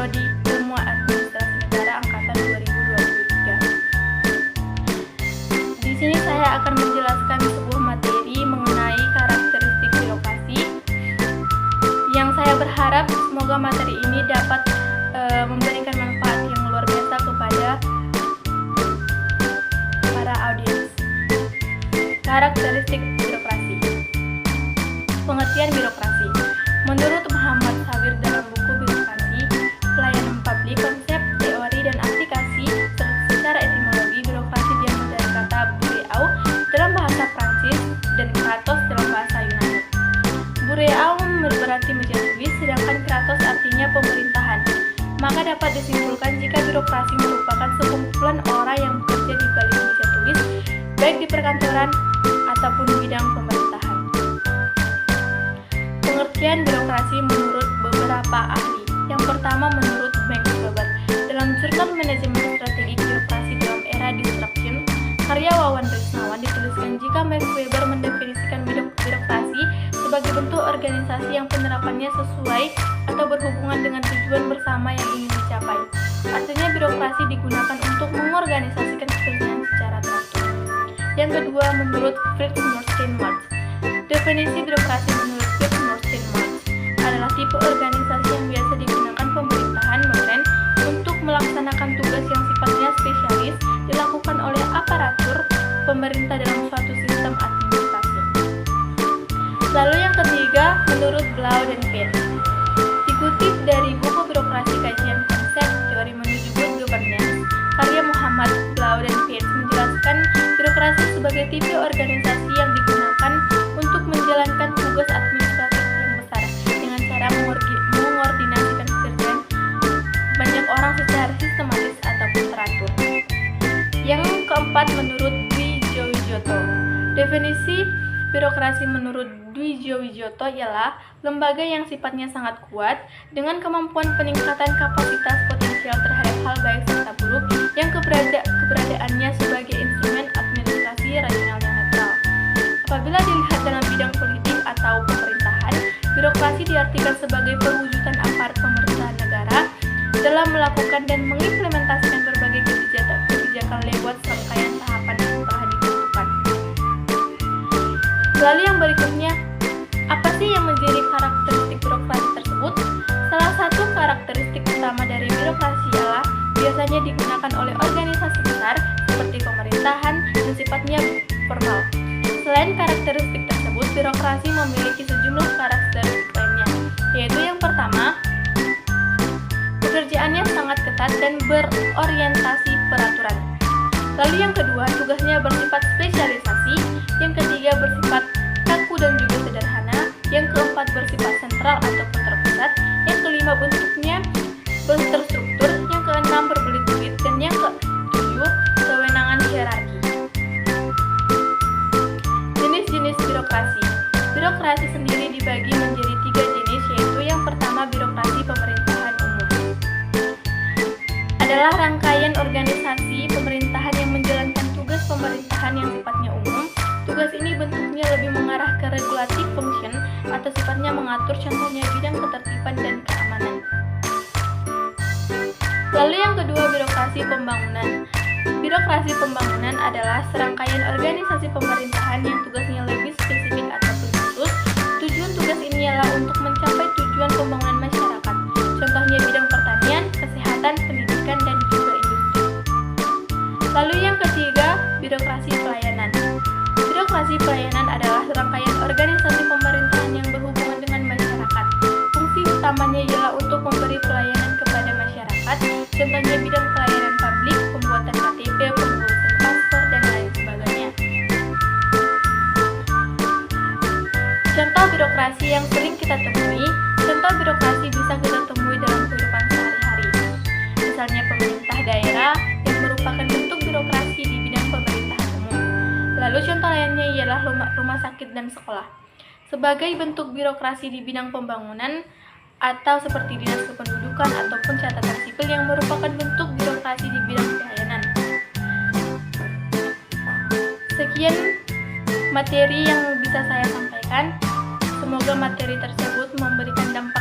Prodi Ilmu Administrasi Negara Angkatan 2023. Di sini saya akan menjelaskan sebuah materi mengenai karakteristik birokrasi yang saya berharap semoga materi ini dapat memberikan manfaat yang luar biasa kepada para audiens. Karakteristik birokrasi. Pengertian birokrasi. Menurut Muhammad Sabir dalam buku Birokrasi, Pelayanan Publik, Konsep, Teori, dan Aplikasi secara etimologi, birokrasi diambil dari kata bureau dalam bahasa Prancis dan kratos dalam bahasa Yunani. Bureau berarti meja tulis, sedangkan kratos artinya pemerintahan. Maka dapat disimpulkan jika birokrasi merupakan sekumpulan orang yang bekerja di balik meja tulis, baik di perkantoran ataupun bidang pemerintahan. Pengertian birokrasi menurut beberapa ahli. Yang pertama menurut Max Weber dalam Jurnal Manajemen Strategik Birokrasi dalam Era Disruption, karya Wawan Risnawan dituliskan jika Max Weber mendefinisikan birokrasi sebagai bentuk organisasi yang penerapannya sesuai atau berhubungan dengan tujuan bersama yang ingin dicapai. Artinya birokrasi digunakan untuk mengorganisasikan pekerjaan secara teratur. Yang kedua menurut Fritz Morstenmartz. Definisi birokrasi menurut Fritz Morstenmartz adalah tipe organisasi yang biasa digunakan pemerintahan modern untuk melaksanakan tugas yang sifatnya spesialis dilakukan oleh aparatur pemerintah dalam suatu sistem administrasi. Lalu yang ketiga menurut Blau dan Peirce. Dikutip dari buku Birokrasi Kajian Konsep Teori Menuju Good Governance, karya Muhammad Blau dan Peirce menjelaskan birokrasi sebagai tipe organisasi yang digunakan untuk menjalankan tugas administratif yang besar dengan cara mengordinasikan pekerjaan banyak orang secara sistematis ataupun teratur. Yang keempat menurut Dwi Jowijoto. Definisi birokrasi menurut Dwi Jowijoto ialah lembaga yang sifatnya sangat kuat dengan kemampuan peningkatan kapasitas potensial terhadap hal baik serta buruk yang keberadaannya sebagai instrumen administrasi rasional yang netral. Apabila dilihat dalam bidang politik atau pemerintahan, birokrasi diartikan sebagai perwujudan aparat pemerintahan negara dalam melakukan dan mengimplementasikan berbagai kebijakan lewat serangkaian tahapan yang telah ditentukan. Lalu yang berikutnya, apa sih yang menjadi karakteristik birokrasi tersebut? Salah satu karakteristik utama dari birokrasi ialah biasanya digunakan oleh organisasi besar seperti pemerintahan dan sifatnya formal. Selain karakteristik tersebut, birokrasi memiliki sejumlah karakteristik lainnya, yaitu yang pertama, pekerjaannya sangat ketat dan berorientasi peraturan. Lalu yang kedua, tugasnya bersifat spesialisasi. Yang ketiga, bersifat kaku dan juga sederhana. Yang keempat, bersifat sentral ataupun terpusat. Yang kelima, bentuknya terstruktur. Yang keenam, berbelit-belit. Dan yang ketujuh, kewenangan hierarki. Jenis-jenis birokrasi. Birokrasi sendiri dibagi menjadi 3 jenis, yaitu yang pertama, birokrasi pemerintahan umum. Adalah rangkaian organisasi pemerintahan yang menjalankan tugas pemerintahan yang sifatnya umum. Tugas ini bentuknya lebih mengarah ke regulatif function atau sifatnya mengatur, contohnya bidang ketertiban dan keamanan. Lalu yang kedua, birokrasi pembangunan. Birokrasi pembangunan adalah serangkaian organisasi pemerintahan yang tugasnya lebih spesifik ataupun khusus. Tujuan tugas ini ialah untuk mencapai tujuan pembangunan masyarakat, contohnya bidang pertanian, kesehatan, pendidikan, dan juga industri. Lalu yang ketiga, birokrasi pelayanan. Birokrasi pelayanan adalah rangkaian organisasi pemerintahan yang berhubungan dengan masyarakat. Fungsi utamanya ialah untuk memberi pelayanan kepada masyarakat, contohnya bidang pelayanan publik, pembuatan KTP, pengurusan paspor, dan lain sebagainya. Contoh birokrasi yang sering kita temui, contoh birokrasi bisa kita temui dalam kehidupan sehari-hari. Misalnya pemerintah daerah yang merupakan bentuk birokrasi di bidang pemerintahan umum. Lalu contoh lainnya ialah rumah sakit dan sekolah. Sebagai bentuk birokrasi di bidang pembangunan atau seperti dinas kependudukan ataupun catatan sipil yang merupakan bentuk birokrasi di bidang pelayanan. Sekian materi yang bisa saya sampaikan. Semoga materi tersebut memberikan dampak